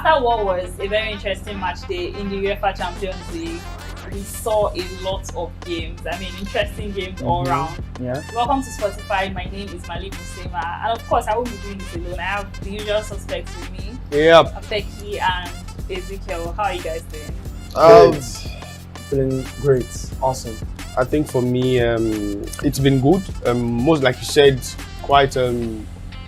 after what was a very interesting match day in the UEFA Champions League, we saw a lot of games. I mean, interesting games all round. Yeah. Welcome to Sportyfied. My name is Malik Musema, and of course, I won't be doing this alone. I have the usual suspects with me. Yep. Becky and Ezekiel. How are you guys doing? Feeling great. Awesome. I think for me, it's been good. Most, like you said, quite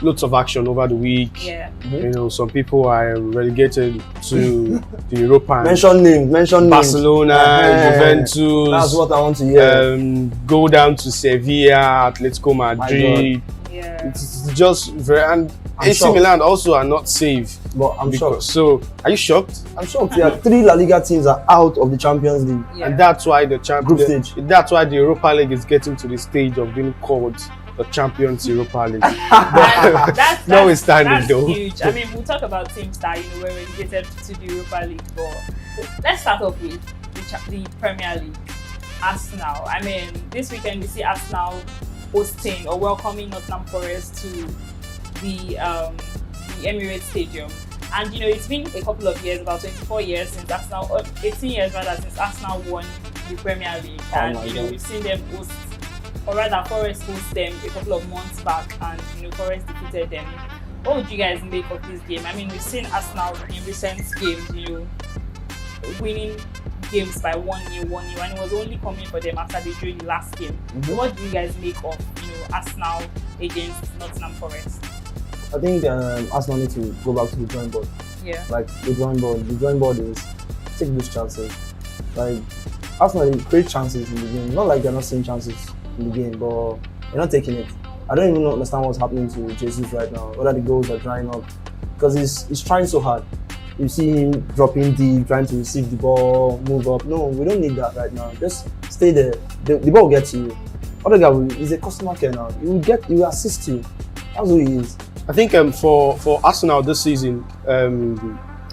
lots of action over the week. Yeah. You know, some people are relegated to the Europa. Mention names. Barcelona, Juventus. That's what I want to hear. Go down to Sevilla, Atletico Madrid. Yeah. It's just very, and I'm AC shocked. Milan also are not safe. But I'm shocked. So, are you shocked? I'm shocked. Yeah, 3 La Liga teams are out of the Champions League. Yeah. And that's why the Group stage. That's why the Europa League is getting to the stage of being called the Champions Europa League. That's Notwithstanding, though. huge. I mean, we'll talk about teams that were relegated to the Europa League, but let's start off with the Premier League. Arsenal. I mean, this weekend we see Arsenal hosting or welcoming Nottingham Forest to the Emirates Stadium. And you know, it's been a couple of years, about 24 years since Arsenal, or 18 years rather, since Arsenal won the Premier League. And you know, we've seen them host, or rather Forest host them a couple of months back, and you know, Forest defeated them. What would you guys make of this game? I mean, we've seen Arsenal in recent games, you know, winning games by 1-0, and it was only coming for them after they drew the last game. So what do you guys make of, you know, Arsenal against Nottingham Forest? I think Arsenal need to go back to the drawing board. Yeah. Like the drawing board is take those chances. Like Arsenal create chances in the game. Not like they're not seeing chances in the game, but they're not taking it. I don't even understand what's happening to Jesus right now. Whether the goals are drying up, because he's trying so hard. You see him dropping deep, trying to receive the ball, move up. No, we don't need that right now. Just stay there. The ball will get to you. Other guy is a customer care now. He will assist you. That's who he is. I think for Arsenal this season,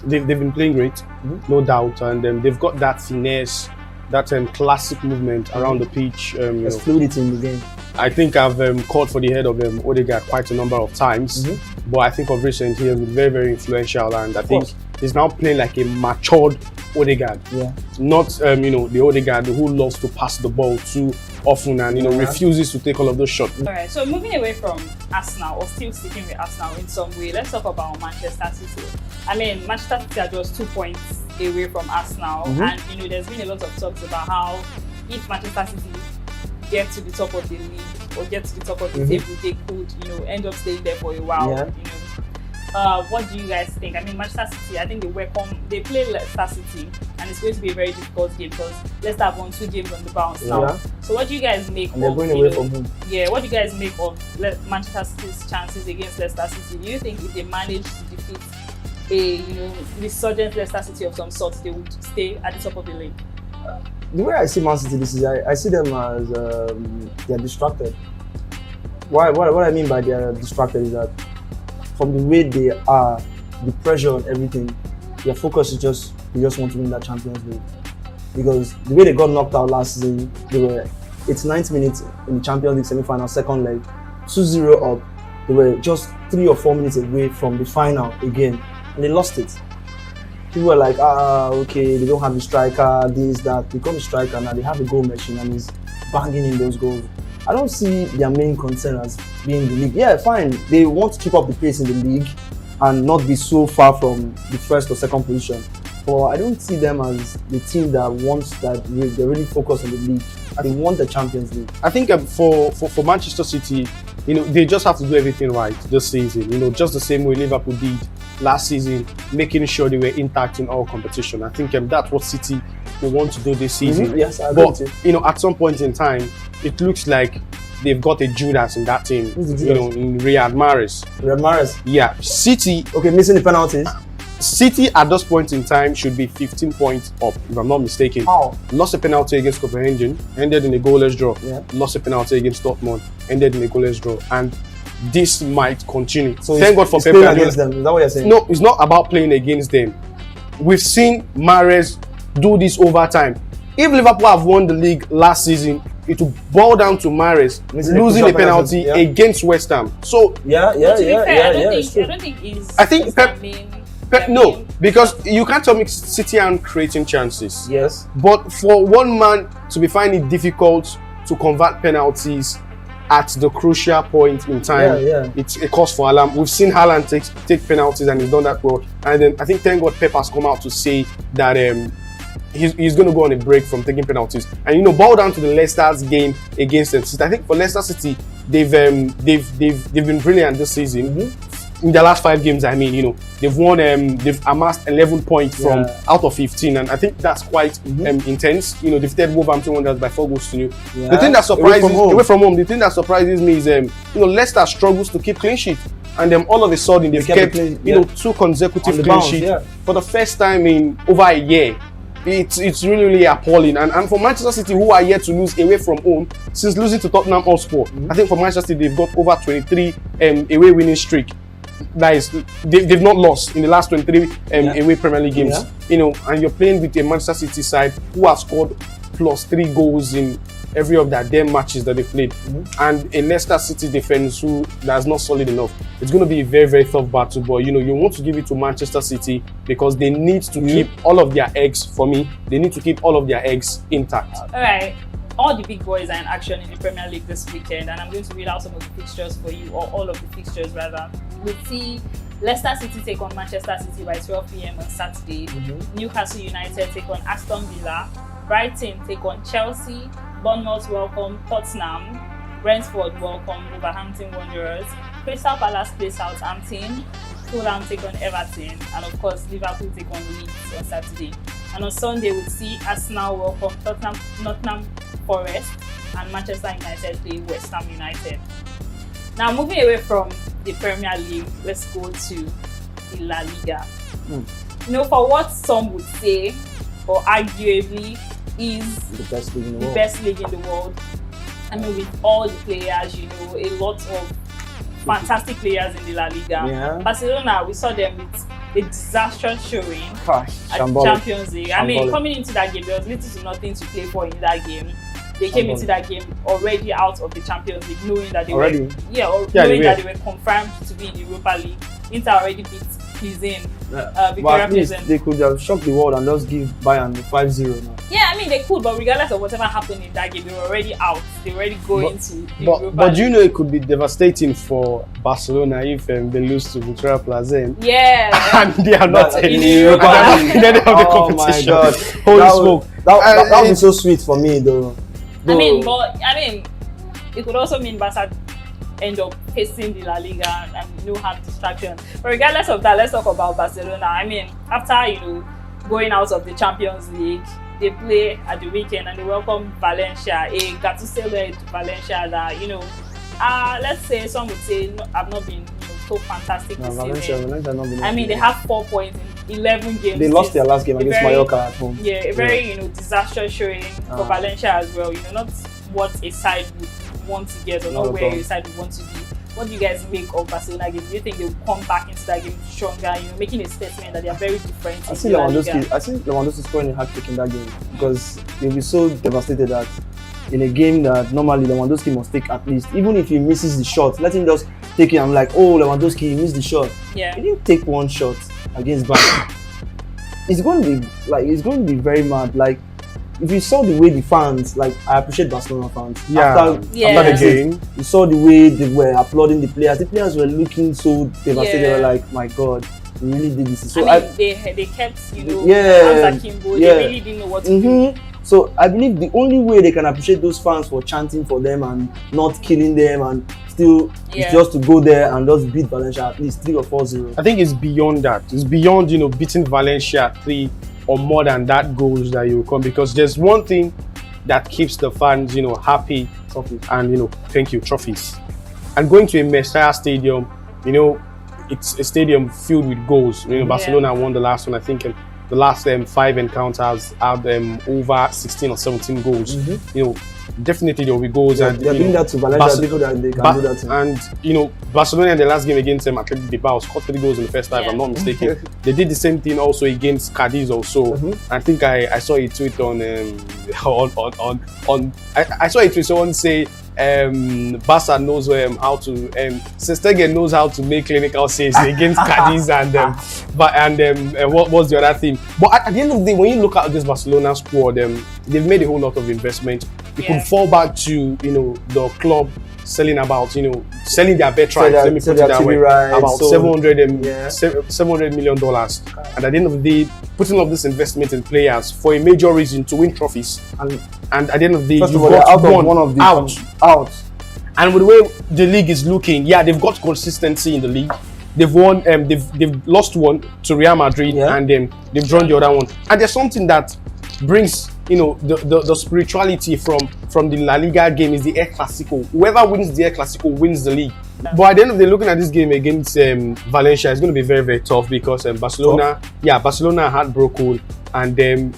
they've been playing great, no doubt, and they've got that finesse, that classic movement around the pitch. There's fluidity in the game. I think I've called for the head of Odegaard quite a number of times, but I think of recent he has been very, very influential, and I think he's now playing like a matured Odegaard. Yeah. Not you know, the Odegaard who loves to pass the ball too often and you know refuses to take all of those shots. Alright, so moving away from Arsenal, or still sticking with Arsenal in some way, let's talk about Manchester City. I mean, Manchester City are just 2 points away from Arsenal, and you know, there's been a lot of talks about how if Manchester City get to the top of the league or get to the top of the table, they could, you know, end up staying there for a while. You know, what do you guys think? I mean, Manchester City, I think they play Leicester City, and it's going to be a very difficult game because Leicester have won 2 games on the bounce now. So what do you guys make of? They're going away from home. Yeah, what do you guys make of Manchester City's chances against Leicester City? Do you think if they manage to defeat a, you know, resurgent Leicester City of some sort, they would stay at the top of the league? The way I see Man City this season, I see them as they're distracted. What I mean by they're distracted is that from the way they are, the pressure on everything, their focus is they just want to win that Champions League. Because the way they got knocked out last season, it's 90 minutes in the Champions League semi-final, second leg, 2-0 up. They were just 3 or 4 minutes away from the final again, and they lost it. People were like, okay, they don't have the striker, this, that. They got the striker now, they have a goal machine and he's banging in those goals. I don't see their main concern as being the league. Yeah, fine, they want to keep up the pace in the league and not be so far from the first or second position. But I don't see them as the team that wants that, they're really focused on the league. They want the Champions League. I think for Manchester City, you know, they just have to do everything right this season. You know, just the same way Liverpool did last season, making sure they were intact in all competition. I think that's what City will want to do this season. Yes, I agree. But you know, at some point in time, it looks like they've got a Judas in that team. You know, in Riyad Mahrez. Riyad Mahrez. Yeah, City. Okay, missing the penalties. City at this point in time should be 15 points up, if I'm not mistaken. How? Lost a penalty against Copenhagen, ended in a goalless draw. Yeah. Lost a penalty against Dortmund, ended in a goalless draw. And this might continue. So thank God for Pep Guardiola. Guardiola. Against them. Is that what you're saying? No, it's not about playing against them. We've seen Mahrez do this over time. If Liverpool have won the league last season, it will boil down to Mahrez losing a penalty against West Ham. So I don't think it's I think Pep. No, Because you can't tell me City aren't creating chances. Yes. But for one man to be finding it difficult to convert penalties at the crucial point in time, it's a cause for alarm. We've seen Haaland take penalties and he's done that well. And then I think thank God Pep has come out to say that he's going to go on a break from taking penalties. And bow down to the Leicester's game against City. I think for Leicester City, they've been brilliant this season. In the last 5 games, they've won. They've amassed 11 points from out of 15, and I think that's quite intense. They've defeated Wolverhampton Wanderers by 4-0. The thing that surprises away from home. The thing that surprises me is Leicester struggles to keep clean sheet, and all of a sudden they've kept 2 consecutive clean sheets for the first time in over a year. It's really, really appalling. And for Manchester City, who are yet to lose away from home since losing to Tottenham Hotspur, I think for Manchester City they've got over 23 away winning streak. That is, they've not lost in the last 23 away Premier League games. And you're playing with a Manchester City side who have scored +3 goals in every of their damn matches that they've played, and a Leicester City defense that's not solid enough. It's going to be a very, very tough battle. But you want to give it to Manchester City because they need to keep all of their eggs. For me, they need to keep all of their eggs intact. All right. All the big boys are in action in the Premier League this weekend, and I'm going to read out some of the fixtures for you, or all of the fixtures rather. We'll see Leicester City take on Manchester City by 12 p.m. on Saturday. Newcastle United take on Aston Villa. Brighton take on Chelsea. Bournemouth welcome Tottenham. Brentford welcome Wolverhampton Wanderers. Crystal Palace play Southampton. Fulham take on Everton, and of course Liverpool take on Leeds on Saturday. And on Sunday we'll see Arsenal welcome Nottingham Forest, and Manchester United play West Ham United. Now moving away from the Premier League, let's go to the La Liga. For what some would say, or arguably, is the best league in the world. I mean, with all the players, a lot of fantastic players in the La Liga. Barcelona, we saw them with a disastrous showing at the Champions League. I mean, coming into that game, there was little to nothing to play for in that game. They came into that game already out of the Champions League, knowing that they were confirmed to be in the Europa League. Inter already beat Plzen. But at least they could have shocked the world and just give Bayern 5-0 now. Yeah, I mean they could, but regardless of whatever happened in that game, they were already out. They were already going to the Europa League. But it could be devastating for Barcelona if they lose to Victoria Plzen. Yeah. And they are not in the Europa League. Then they have the competition. Oh my God. Holy smoke. That would be so sweet for me though. I mean, it could also mean Barca end up facing the La Liga and have distractions. But regardless of that, let's talk about Barcelona. I mean, after going out of the Champions League, they play at the weekend and they welcome Valencia, a Gattuso-led Valencia that let's say some would say have not been so fantastic this season. I mean, they have 4 points in 11 games. They lost their last game against Mallorca at home. Yeah, a very disastrous showing for Valencia as well. Not what a side would want to get or not where a side would want to be. What do you guys make of Barcelona game? Do you think they'll come back into that game stronger? Making a statement that they are very different. I see Lewandowski scoring a hat-trick in that game because he'll be so devastated that in a game that normally Lewandowski must take at least, even if he misses the shot, let him just take it. I'm like, oh, Lewandowski, he missed the shot. Yeah. He didn't take one shot against Bayern. It's going to be very mad. Like, if you saw the way the fans, I appreciate Barcelona fans. After the game, you saw the way they were applauding the players. The players were looking so devastated. They were like, my God, we really did this. So they kept, Kimbo. They really didn't know what to do. So I believe the only way they can appreciate those fans for chanting for them and not killing them and still is just to go there and just beat Valencia at least 3 or 4-0. I think it's beyond that. It's beyond beating Valencia 3 or more than that goals that you come, because there's one thing that keeps the fans happy, and thank you, trophies. And going to a Mestalla stadium, it's a stadium filled with goals. Barcelona won the last one. I think the last 5 encounters have over 16 or 17 goals. Definitely there will be goals. Yeah, and they're doing that to Valencia. People that they can do that to. And Barcelona in the last game against Athletic Bilbao scored 3 gols in the first half. If I'm not mistaken. They did the same thing also against Cadiz also. I think I saw a tweet on I saw a tweet someone say Barca knows how to. Stegen knows how to make clinical saves against Cadiz and what was the other thing? But at the end of the day, when you look at this Barcelona squad, they've made a whole lot of investment. You could fall back to the club selling their bet rights. Let me put it that way. About $700 million. And at the end of the day, putting up this investment in players for a major reason to win trophies. And at the end of the day, you've got one of the out. And with the way the league is looking, they've got consistency in the league. They've won. They've lost one to Real Madrid, and they've drawn the other one. And there's something that brings the spirituality from the La Liga game is the El Clasico. Whoever wins the El Clasico wins the league. But at the end of the day, looking at this game against Valencia, it's going to be very, very tough because Barcelona are heartbroken, and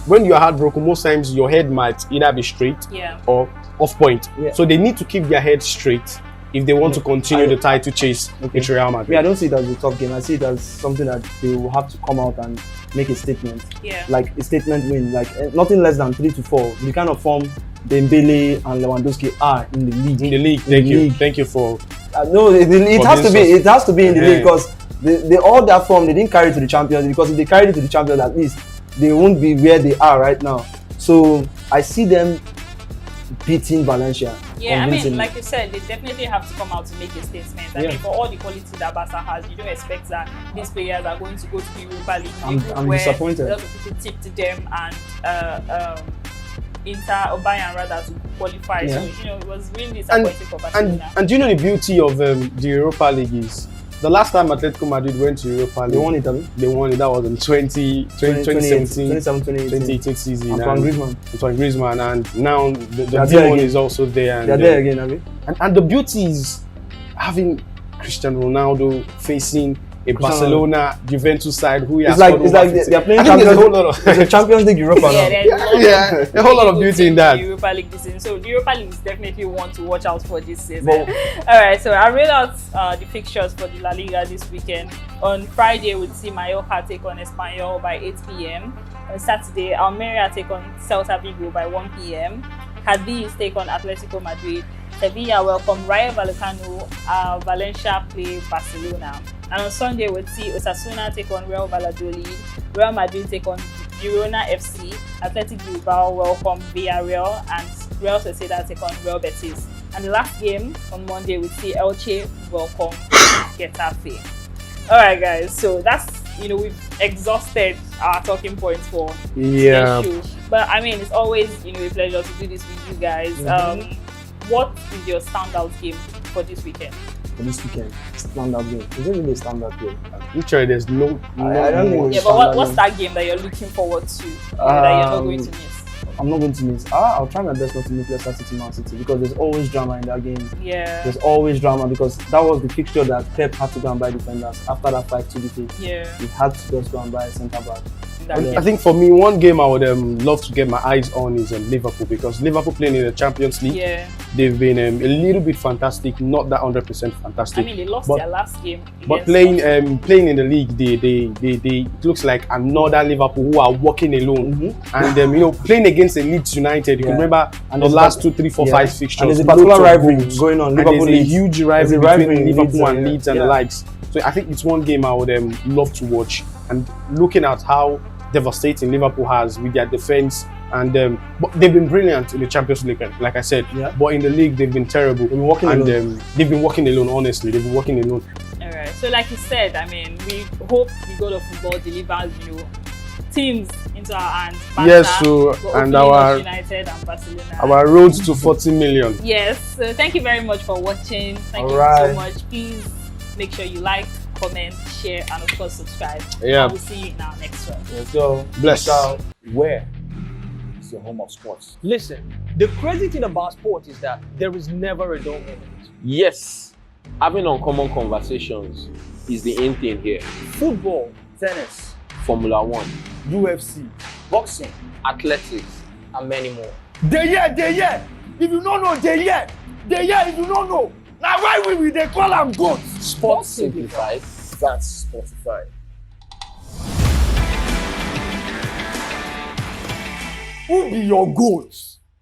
when you are heartbroken, most times your head might either be straight or off point. So they need to keep their head straight if they want to continue the title chase with Real Madrid. I don't see it as a tough game. I see it as something that they will have to come out and make a statement. Like a statement win, like nothing less than 3 to 4. The kind of form Dembele and Lewandowski are in the league. In the league, thank you for. No, it has to be. It has to be in the league because they all that form they didn't carry to the Champions. Because if they carried it to the Champions, at least they won't be where they are right now. So I see them beating Valencia. I mean, like you said, they definitely have to come out to make a statement. I mean, for all the quality that Barca has, you don't expect that these players are going to go to the Europa League. I'm disappointed. A lot of people tip to them and Inter or Bayern rather to qualify. So it was really disappointing for Barcelona. And do you know the beauty of the Europa League is? The last time Atletico Madrid went to Europa League, they won it. That was in 2018 season. Antoine Griezmann, and now the demon is also there. They're there again, have you? And the beauty is having Cristiano Ronaldo facing a Barcelona Juventus side who it's like they're playing Champions League Europa now. A whole lot of beauty in that. Europa League this season. So the Europa League is definitely one to watch out for this season. Alright, so I read out the fixtures for the La Liga this weekend. On Friday we'll see Mallorca take on Espanyol by 8 p.m. On Saturday, Almeria take on Celta Vigo by 1 p.m. Cadiz take on Atletico Madrid. Sevilla welcome Rayo Vallecano. Valencia play Barcelona. And on Sunday, we'll see Osasuna take on Real Valladolid, Real Madrid take on Girona FC, Athletic Bilbao welcome Villarreal, and Real Sociedad take on Real Betis. And the last game on Monday, we'll see Elche welcome Getafe. Alright guys, so that's, we've exhausted our talking points for today's show. But I mean, it's always, a pleasure to do this with you guys. What is your standout game for this weekend? Standout game. Is it really a standout game? Literally, there's no. I don't think. Yeah, but what's that game that you're looking forward to that you're not going to miss? I'm not going to miss. I'll try my best not to miss Leicester City, Man City, because there's always drama in that game. There's always drama because that was the fixture that Pep had to go and buy defenders after that 5-2 defeat. He had to just go and buy a centre back. I think for me, one game I would love to get my eyes on is Liverpool, because Liverpool playing in the Champions League, they've been a little bit fantastic, not that 100% fantastic. I mean, they lost their last game. But playing in the league, it looks like another Liverpool who are walking alone. And playing against a Leeds United, you can remember the last 2, 3, 4, 5 fixtures. And there's a particular rivalry going on. Liverpool, there's a huge rivalry between Liverpool and Leeds and the likes. So I think it's one game I would love to watch. And looking at how devastating Liverpool has with their defense, and but they've been brilliant in the Champions League, like I said. But in the league, they've been terrible. They've been walking alone. Honestly, they've been walking alone. All right. So, like you said, I mean, we hope the God of football delivers, teams into our hands. And our United and Barcelona. Our road to 40 million. Yes. So, thank you very much for watching. Thank you so much. Please make sure you like, comment, share, and of course subscribe. We'll see you in our next one. Let's go. Bless. Where is your home of sports? Listen, the crazy thing about sport is that there is never a dull moment. Yes, having uncommon conversations is the in thing here. Football, tennis, Formula 1, UFC, boxing, athletics, and many more. They here. If you don't know, they here. If you don't know. Now why we they call them goats? Sports Simplified. That's Sportyfied. Who be your goats?